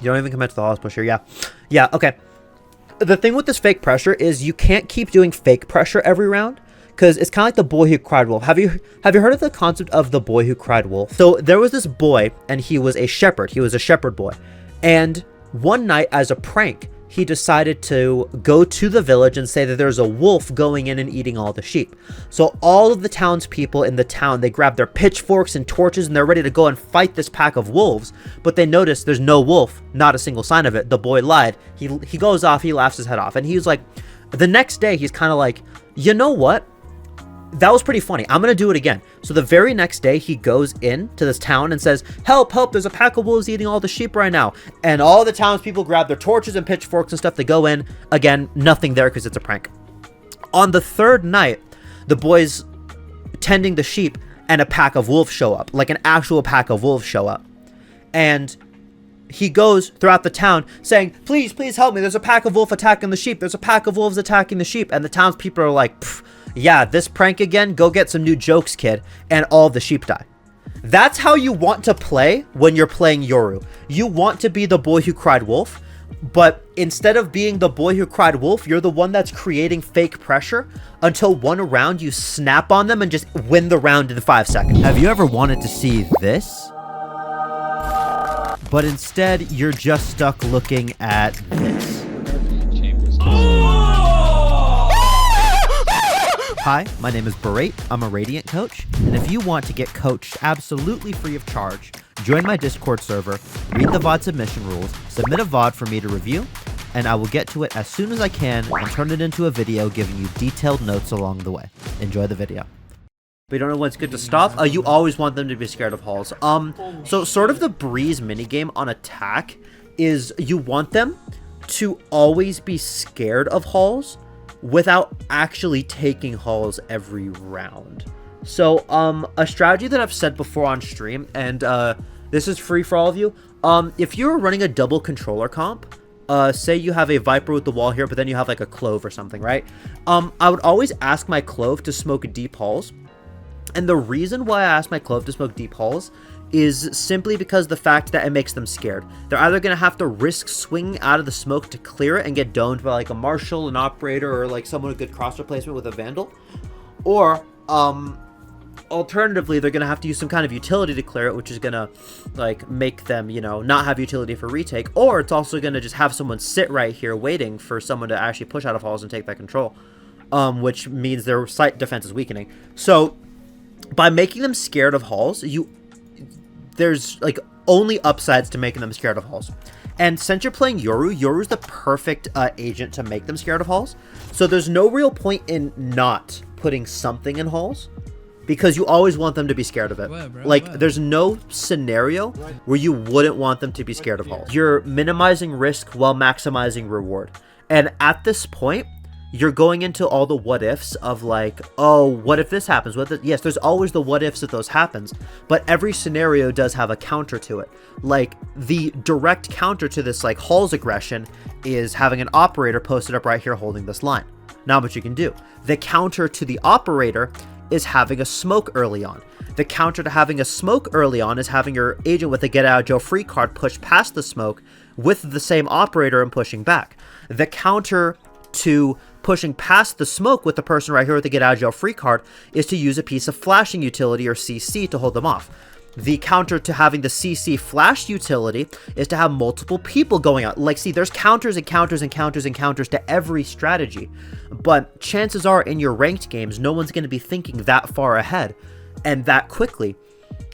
You don't even commit to the halls push here. Yeah. Yeah, okay. The thing with this fake pressure is you can't keep doing fake pressure every round, because it's kind of like the boy who cried wolf. Have you heard of the concept of the boy who cried wolf? So there was this boy, and he was a shepherd. He was a shepherd boy. And one night, as a prank, he decided to go to the village and say that there's a wolf going in and eating all the sheep. So all of the townspeople in the town, they grab their pitchforks and torches and they're ready to go and fight this pack of wolves. But they notice there's no wolf, not a single sign of it. The boy lied. He goes off, he laughs his head off. And he's like, the next day, he's kind of like, you know what? That was pretty funny. I'm going to do it again. So the very next day, he goes into this town and says, help, help, there's a pack of wolves eating all the sheep right now. And all the townspeople grab their torches and pitchforks and stuff to go in. Again, nothing there because it's a prank. On the third night, the boys tending the sheep and a pack of wolves show up. Like an actual pack of wolves show up. And he goes throughout the town saying, please, please help me. There's a pack of wolves attacking the sheep. There's a pack of wolves attacking the sheep. And the townspeople are like, yeah, this prank again, go get some new jokes, kid. And all the sheep die. That's how you want to play when you're playing Yoru. You want to be the boy who cried wolf, but instead of being the boy who cried wolf, you're the one that's creating fake pressure until one round you snap on them and just win the round in 5 seconds. Have you ever wanted to see this? But instead, you're just stuck looking at this. Hi, my name is Berate. I'm a Radiant coach, and if you want to get coached absolutely free of charge, join my Discord server, read the VOD submission rules, submit a VOD for me to review, and I will get to it as soon as I can and turn it into a video giving you detailed notes along the way. Enjoy the video. But you don't know when it's good to stop? You always want them to be scared of halls. So sort of the breeze minigame on attack is you want them to always be scared of halls without actually taking halls every round. So a strategy that I've said before on stream, and this is free for all of you, if you're running a double controller comp, say you have a Viper with the wall here, but then you have like a Clove or something, right? I would always ask my Clove to smoke deep halls. And the reason why I ask my Clove to smoke deep halls is simply because the fact that it makes them scared. They're either going to have to risk swinging out of the smoke to clear it and get domed by like a Marshal, an Operator, or like someone with good cross replacement with a Vandal. Or, alternatively, they're going to have to use some kind of utility to clear it, which is going to like make them, you know, not have utility for retake. Or it's also going to just have someone sit right here waiting for someone to actually push out of halls and take that control. Which means their site defense is weakening. So by making them scared of halls, there's like only upsides to making them scared of halls. And since you're playing Yoru, Yoru's the perfect agent to make them scared of halls. So there's no real point in not putting something in halls, because you always want them to be scared of it. There's no scenario where you wouldn't want them to be scared of halls. You're minimizing risk while maximizing reward. And at this point, you're going into all the what ifs of like, oh, what if this happens? Yes, there's always the what ifs if those happens, but every scenario does have a counter to it. Like the direct counter to this like halls aggression is having an Operator posted up right here holding this line. Not much you can do. The counter to the Operator is having a smoke early on. The counter to having a smoke early on is having your agent with a get out of jail free card push past the smoke with the same Operator and pushing back. The counter to pushing past the smoke with the person right here with the get out of jail free card is to use a piece of flashing utility or CC to hold them off. The counter to having the CC flash utility is to have multiple people going out. Like, see, there's counters and counters and counters and counters to every strategy, but chances are in your ranked games, no one's going to be thinking that far ahead and that quickly.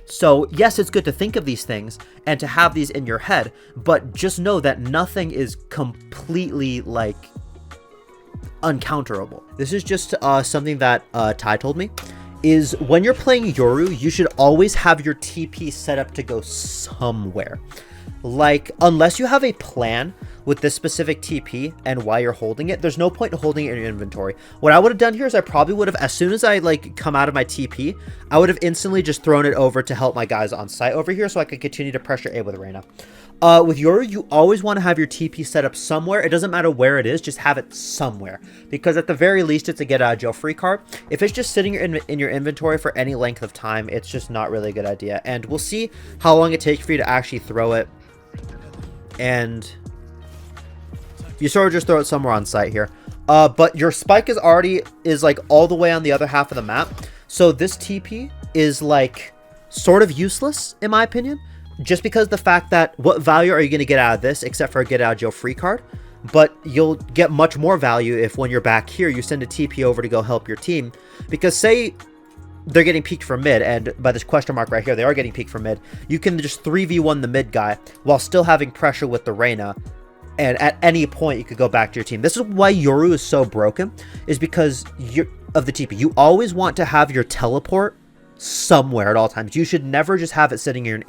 So yes, it's good to think of these things and to have these in your head, but just know that nothing is completely like uncounterable. This is just something that Ty told me, is when you're playing Yoru, you should always have your TP set up to go somewhere. Like, unless you have a plan with this specific TP and why you're holding it, there's no point in holding it in your inventory. What I would have done here is I probably would have, as soon as I like come out of my TP, I would have instantly just thrown it over to help my guys on site over here so I could continue to pressure A with Reyna. With Yoru, you always want to have your TP set up somewhere. It doesn't matter where it is, just have it somewhere. Because at the very least, it's a get out of jail free card. If it's just sitting in your inventory for any length of time, it's just not really a good idea. And we'll see how long it takes for you to actually throw it and you sort of just throw it somewhere on site here. But your spike is like all the way on the other half of the map. So this TP is like sort of useless in my opinion, just because the fact that what value are you going to get out of this except for a get out of jail free card? But you'll get much more value if when you're back here, you send a TP over to go help your team. Because say they're getting peeked from mid, and by this question mark right here, they are getting peeked from mid. You can just 3v1 the mid guy while still having pressure with the Reyna. And at any point, you could go back to your team. This is why Yoru is so broken, is because of the TP. You always want to have your teleport somewhere at all times. You should never just have it sitting in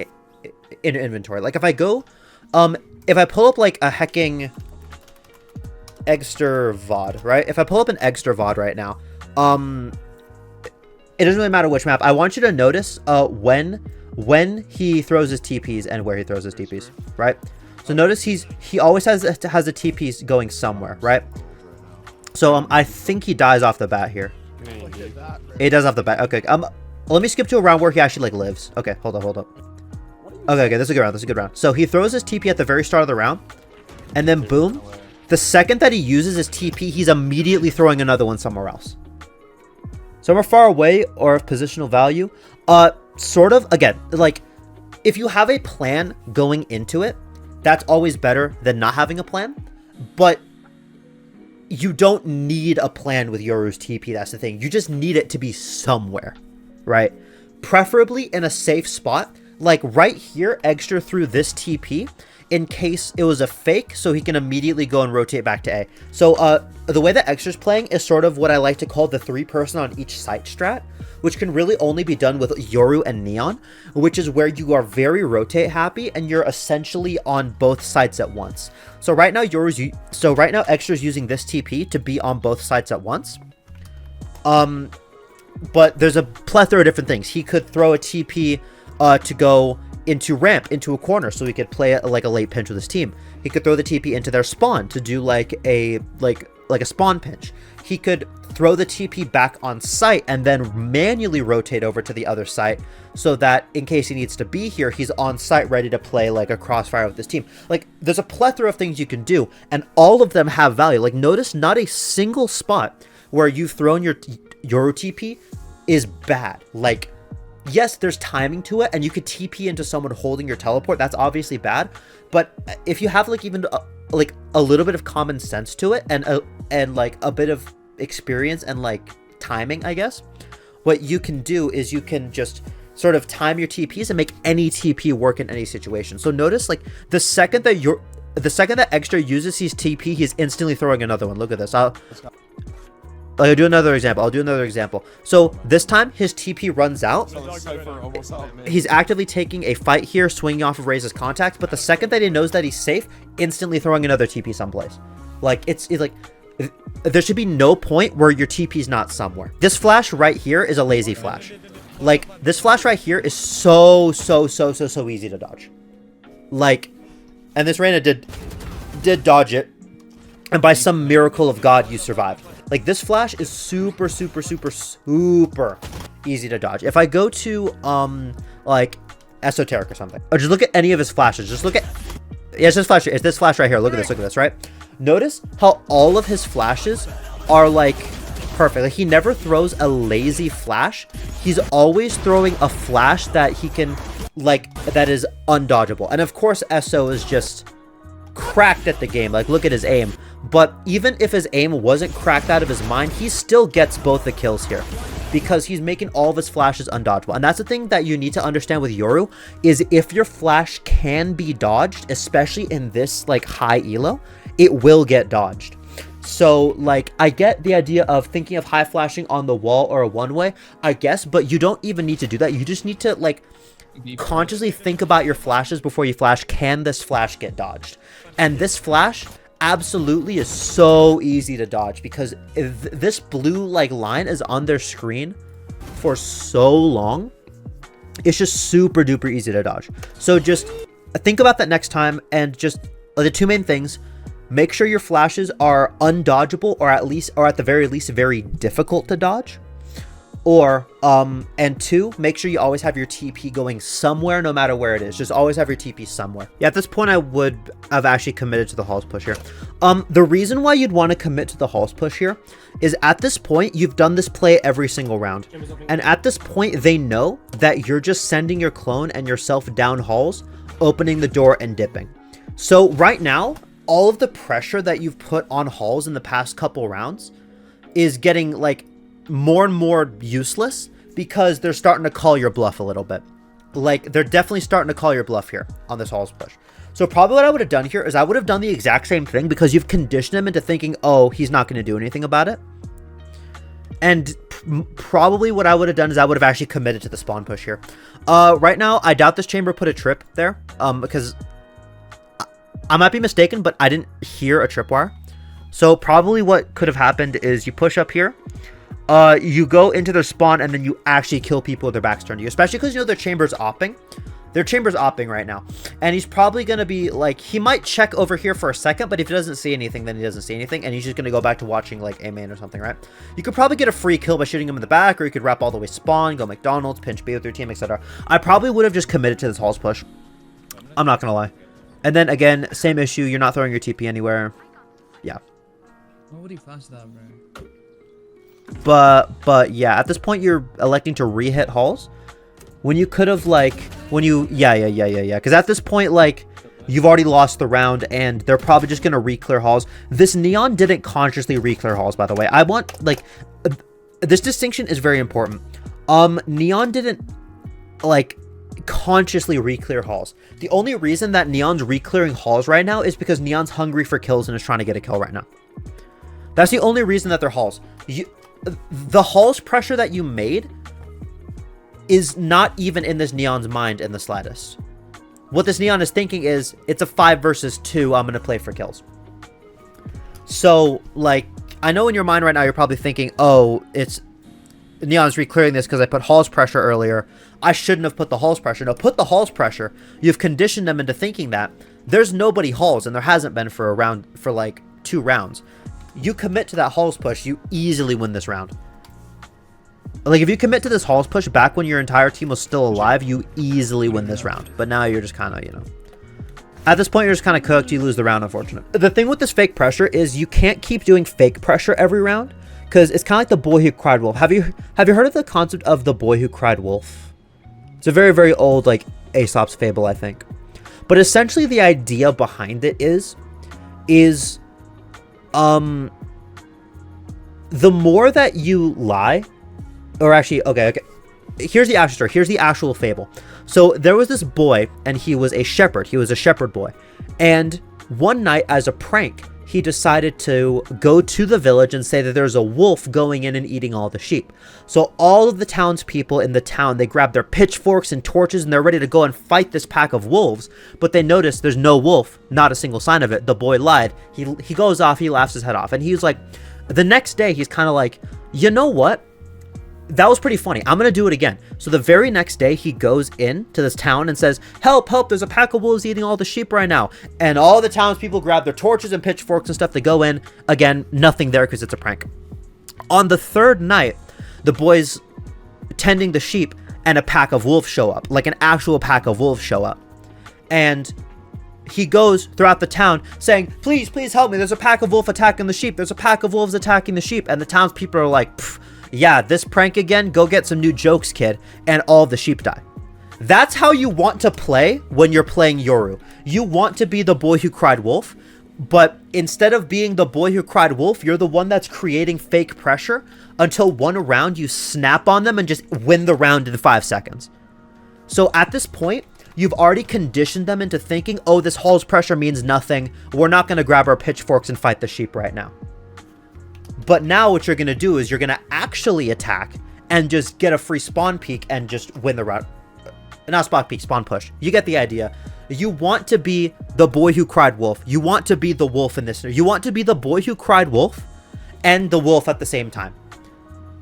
your inventory. Like if I go, if I pull up like a hecking Eggster VOD, right? If I pull up an Eggster VOD right now, it doesn't really matter which map. I want you to notice when he throws his TPs and where he throws his TPs, right? So notice he always has the TPs going somewhere, right? So I think he dies off the bat here. He does off the bat. Okay. Let me skip to a round where he actually like lives. Okay, hold up. Okay, this is a good round. This is a good round. So he throws his TP at the very start of the round, and then boom, the second that he uses his TP, he's immediately throwing another one somewhere else. Somewhere far away or of positional value. Sort of, again, like if you have a plan going into it, that's always better than not having a plan. But you don't need a plan with Yoru's TP. That's the thing. You just need it to be somewhere, right? Preferably in a safe spot. Like right here, Eggster threw this TP in case it was a fake, so he can immediately go and rotate back to A. So the way that Eggster's playing is sort of what I like to call the 3-person on each site strat, which can really only be done with Yoru and Neon, which is where you are very rotate happy and you're essentially on both sides at once. So right now Eggster's using this TP to be on both sides at once. But there's a plethora of different things. He could throw a TP to go into ramp, into a corner, so he could play it like a late pinch with his team. He could throw the TP into their spawn to do like a spawn pinch. He could throw the TP back on site and then manually rotate over to the other site so that in case he needs to be here, he's on site ready to play like a crossfire with his team. Like there's a plethora of things you can do and all of them have value. Like notice not a single spot where you've thrown your Yoru TP is bad. Like yes, there's timing to it and you could TP into someone holding your teleport. That's obviously bad. But if you have like even like a little bit of common sense to it and like a bit of experience and like timing, I guess, what you can do is you can just sort of time your TPs and make any TP work in any situation. So notice like the second that Eggster uses his TP, he's instantly throwing another one. Look at this. I'll do another example. So this time his TP runs out. He's actively taking a fight here, swinging off of Raze's contacts. But the second that he knows that he's safe, instantly throwing another TP someplace. Like it's like there should be no point where your TP is not somewhere. This flash right here is a lazy flash. Like this flash right here is so easy to dodge. Like, and this Reyna did dodge it, and by some miracle of God, you survived. Like this flash is super easy to dodge. If I go to like Esoteric or something, or just look at any of his flashes, just look at it's this flash right here. Look at this, right? Notice how all of his flashes are like perfect. Like he never throws a lazy flash. He's always throwing a flash that he can like that is undodgeable. And of course Eso is just cracked at the game. Like look at his aim. But even if his aim wasn't cracked out of his mind, he still gets both the kills here because he's making all of his flashes undodgeable. And that's the thing that you need to understand with Yoru is if your flash can be dodged, especially in this like high elo, it will get dodged. So like I get the idea of thinking of high flashing on the wall or a one-way, I guess, but you don't even need to do that. You just need to like consciously think about your flashes before you flash. Can this flash get dodged? And this flash absolutely is so easy to dodge because this blue like line is on their screen for so long. It's just super duper easy to dodge. So just think about that next time, and just the two main things: make sure your flashes are undodgeable, or at the very least very difficult to dodge, Or, and 2, make sure you always have your TP going somewhere, no matter where it is. Just always have your TP somewhere. Yeah, at this point, I would have actually committed to the halls push here. The reason why you'd want to commit to the halls push here is at this point, you've done this play every single round. And at this point, they know that you're just sending your clone and yourself down halls, opening the door and dipping. So right now, all of the pressure that you've put on halls in the past couple rounds is getting like more and more useless because they're starting to call your bluff a little bit. Like, they're definitely starting to call your bluff here on this halls push. So probably what I would have done here is I would have done the exact same thing because you've conditioned him into thinking, oh, he's not going to do anything about it. And probably what I would have done is I would have actually committed to the spawn push here. Right now, I doubt this chamber put a trip there because I might be mistaken, but I didn't hear a tripwire. So probably what could have happened is you push up here. You go into their spawn and then you actually kill people with their backs turned to you, especially because you know their chamber's opping. Their chamber's opping right now, and he's probably going to be like, he might check over here for a second, but if he doesn't see anything, then he doesn't see anything, and he's just going to go back to watching like a main or something, right? You could probably get a free kill by shooting him in the back, or you could wrap all the way spawn, go McDonald's, pinch B with your team, etc. I probably would have just committed to this halls push. I'm not going to lie. And then again, same issue, you're not throwing your TP anywhere. Yeah. Why would he flash that, bro? But yeah, at this point you're electing to re-hit halls when you could have like yeah, because at this point, like, you've already lost the round and they're probably just gonna re-clear halls. This Neon didn't consciously re-clear halls, by the way. I want, like, this distinction is very important. Neon didn't like consciously re-clear halls. The only reason that Neon's re-clearing halls right now is because Neon's hungry for kills and is trying to get a kill right now. That's the only reason that they're halls. The halls pressure that you made is not even in this Neon's mind in the slightest. What this Neon is thinking is, it's a 5 versus 2, I'm going to play for kills. So, like, I know in your mind right now, you're probably thinking, oh, it's Neon's re-clearing this because I put halls pressure earlier. I shouldn't have put the halls pressure. No, put the halls pressure. You've conditioned them into thinking that there's nobody halls, and there hasn't been for a round, for like 2 rounds. You commit to that halls push, you easily win this round. Like, if you commit to this halls push back when your entire team was still alive, you easily win this round. But now you're just kind of, you know, at this point, you're just kind of cooked. You lose the round, unfortunately. The thing with this fake pressure is you can't keep doing fake pressure every round because it's kind of like the boy who cried wolf. Have you heard of the concept of the boy who cried wolf? It's a very, very old, like, Aesop's fable, I think. But essentially the idea behind it is the more that you lie, or actually, okay, here's the actual story. Here's the actual fable. So there was this boy, and he was a shepherd. He was a shepherd boy. And one night, as a prank, he decided to go to the village and say that there's a wolf going in and eating all the sheep. So all of the townspeople in the town, they grab their pitchforks and torches, and they're ready to go and fight this pack of wolves. But they notice there's no wolf, not a single sign of it. The boy lied. He goes off, he laughs his head off. And he's like, the next day, he's kind of like, you know what? That was pretty funny. I'm going to do it again. So the very next day, he goes into this town and says, help, help, there's a pack of wolves eating all the sheep right now. And all the townspeople grab their torches and pitchforks and stuff to go in. Again, nothing there because it's a prank. On the 3rd night, the boys tending the sheep and a pack of wolves show up. Like an actual pack of wolves show up. And he goes throughout the town saying, please, please help me. There's a pack of wolves attacking the sheep. There's a pack of wolves attacking the sheep. And the townspeople are like, pfft. Yeah, this prank again, go get some new jokes, kid, and all the sheep die. That's how you want to play when you're playing Yoru. You want to be the boy who cried wolf, but instead of being the boy who cried wolf, you're the one that's creating fake pressure until one round you snap on them and just win the round in 5 seconds. So at this point, you've already conditioned them into thinking, oh, this halls pressure means nothing. We're not going to grab our pitchforks and fight the sheep right now. But now what you're going to do is you're going to actually attack and just get a free spawn peek and just win the round. Not spawn peek, spawn push. You get the idea. You want to be the boy who cried wolf. You want to be the wolf in this. You want to be the boy who cried wolf and the wolf at the same time.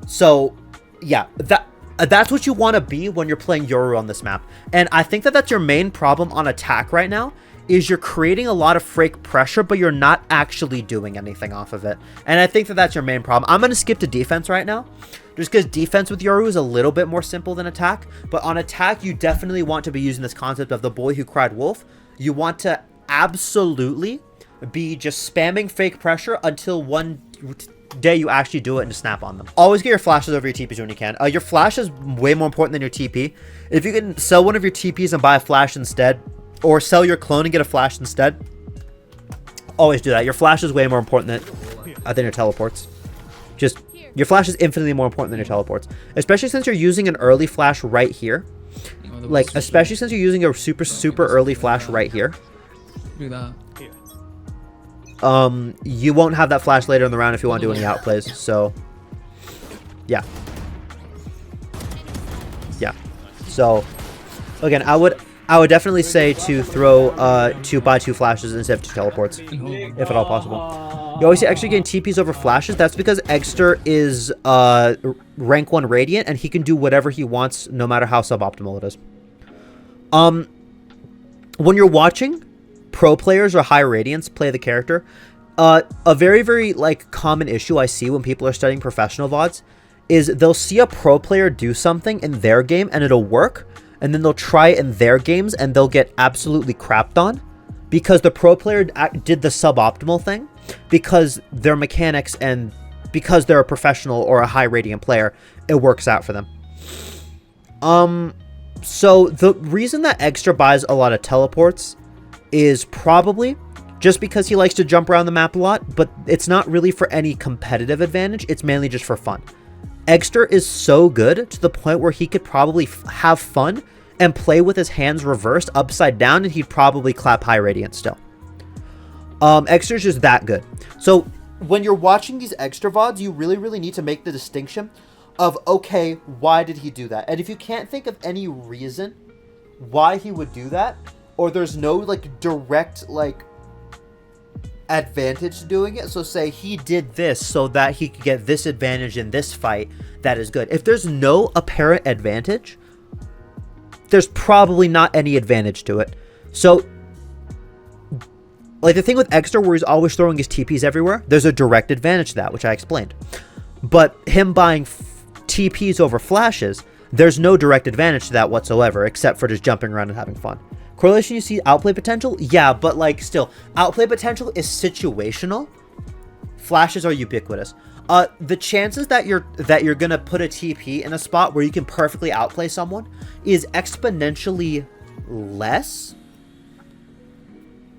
So, yeah, that's what you want to be when you're playing Yoru on this map. And I think that that's your main problem on attack right now. Is you're creating a lot of fake pressure, but you're not actually doing anything off of it. And I think that that's your main problem. I'm going to skip to defense right now just because defense with Yoru is a little bit more simple than attack. But on attack, you definitely want to be using this concept of the boy who cried wolf. You want to absolutely be just spamming fake pressure until one day you actually do it and snap on them. Always get your flashes over your TPs when you can. Your flash is way more important than your TP. If you can sell one of your TPs and buy a flash instead, or sell your clone and get a flash instead, always do that. Your flash is way more important than your teleports. Just, your flash is infinitely more important than your teleports. Especially since you're using an early flash right here. Like, especially since you're using a super early flash right here. Do that. You won't have that flash later in the round if you want to do any outplays. So, yeah. Yeah. So, again, I would definitely say to throw to buy 2 flashes instead of 2 teleports, if at all possible. You always see Extra gain TPs over flashes. That's because Exter is rank 1 Radiant, and he can do whatever he wants, no matter how suboptimal it is. When you're watching pro players or high Radiants play the character, a very like common issue I see when people are studying professional VODs is they'll see a pro player do something in their game and it'll work, and then they'll try it in their games and they'll get absolutely crapped on because the pro player did the suboptimal thing, because their mechanics and because they're a professional or a high Radiant player, it works out for them. So the reason that Extra buys a lot of teleports is probably just because he likes to jump around the map a lot, but it's not really for any competitive advantage. It's mainly just for fun. Extra is so good to the point where he could probably have fun and play with his hands reversed upside down, and he'd probably clap high Radiant still. Extra's just that good. So when you're watching these Extra VODs, you really need to make the distinction of, okay, why did he do that? And if you can't think of any reason why he would do that, or there's no like direct like advantage to doing it, so say he did this so that he could get this advantage in this fight, that is good. If there's no apparent advantage, there's probably not any advantage to it. So like the thing with Extra where he's always throwing his TPs everywhere, there's a direct advantage to that, which I explained. But him buying TPs over flashes, there's no direct advantage to that whatsoever, except for just jumping around and having fun. Correlation, you see outplay potential? Yeah, but like still, outplay potential is situational. Flashes are ubiquitous. The chances that you're gonna put a TP in a spot where you can perfectly outplay someone is exponentially less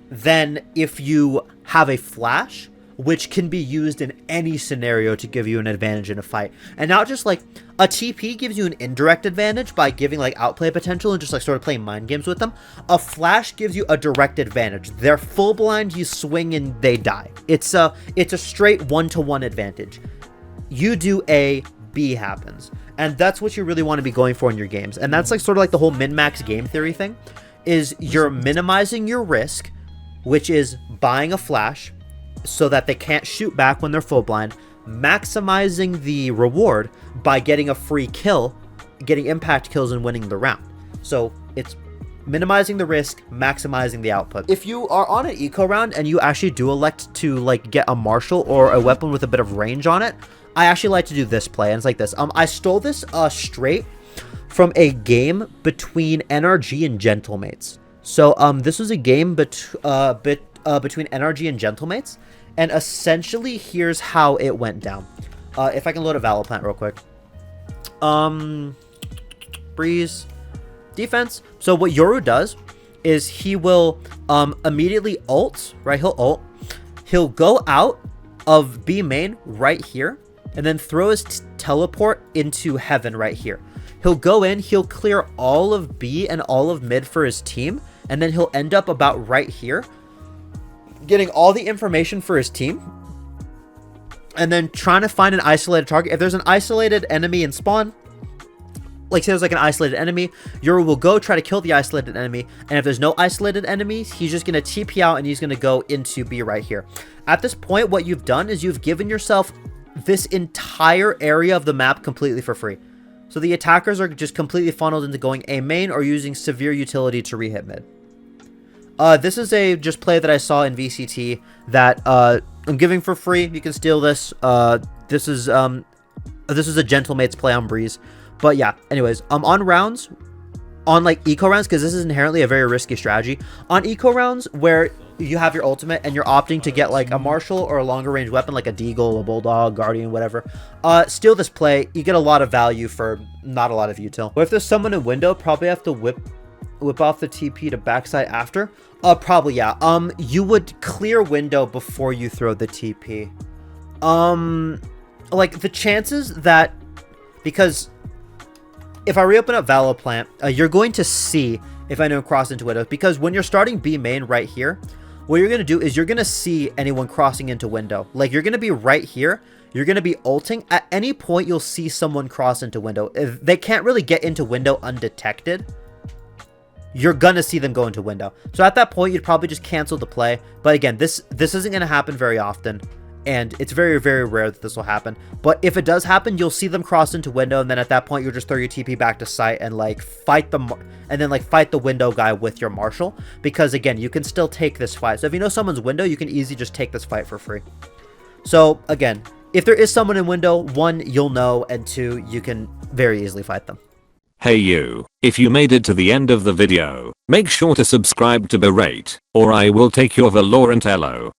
than if you have a flash, which can be used in any scenario to give you an advantage in a fight. And not just like a TP gives you an indirect advantage by giving like outplay potential and just like sort of playing mind games with them. A flash gives you a direct advantage. They're full blind, you swing and they die. It's a straight 1-to-1 advantage. You do A, B happens. And that's what you really want to be going for in your games. And that's like sort of like the whole min-max game theory thing, is you're minimizing your risk, which is buying a flash so that they can't shoot back when they're full blind, maximizing the reward by getting a free kill, getting impact kills and winning the round. So it's minimizing the risk, maximizing the output. If you are on an eco round and you actually do elect to like get a marshal or a weapon with a bit of range on it, I actually like to do this play, and it's like this. I stole this straight from a game between NRG and Gentlemates. So this was a game between NRG and Gentlemates, and essentially here's how it went down. If I can load a Valorant real quick. Breeze. Defense. So what Yoru does is he will immediately ult, right? He'll ult. He'll go out of B main right here, and then throw his teleport into heaven right here. He'll go in, he'll clear all of B and all of mid for his team, and then he'll end up about right here, getting all the information for his team, and then trying to find an isolated target. If there's an isolated enemy in spawn, like say there's like an isolated enemy, Yoru will go try to kill the isolated enemy, and if there's no isolated enemies, he's just going to TP out and he's going to go into B right here. At this point, what you've done is you've given yourself this entire area of the map completely for free. So the attackers are just completely funneled into going A main or using severe utility to rehit mid. This is a just play that I saw in VCT that I'm giving for free. You can steal this. This is This was a gentlemate's play on Breeze. But yeah, anyways, on rounds, on like eco rounds, because this is inherently a very risky strategy. On eco rounds where you have your ultimate and you're opting to get like a marshal or a longer range weapon like a deagle, a bulldog, guardian, whatever, steal this play, you get a lot of value for not a lot of util. But if there's someone in window, probably have to whip off the TP to backside after. Probably yeah. You would clear window before you throw the TP. Like the chances that, because if I reopen up Valorant, you're going to see if anyone cross into window, because when you're starting B main right here, what you're going to do is you're going to see anyone crossing into window. Like you're going to be right here. You're going to be ulting. At any point, you'll see someone cross into window. If they can't really get into window undetected, you're going to see them go into window. So at that point, you'd probably just cancel the play. But again, this isn't going to happen very often. And it's very, very rare that this will happen. But if it does happen, you'll see them cross into window, and then at that point, you'll just throw your TP back to site and like fight the window guy with your marshal. Because again, you can still take this fight. So if you know someone's window, you can easily just take this fight for free. So again, if there is someone in window, 1, you'll know, and 2, you can very easily fight them. Hey you, if you made it to the end of the video, make sure to subscribe to Berate, or I will take your Valorant elo.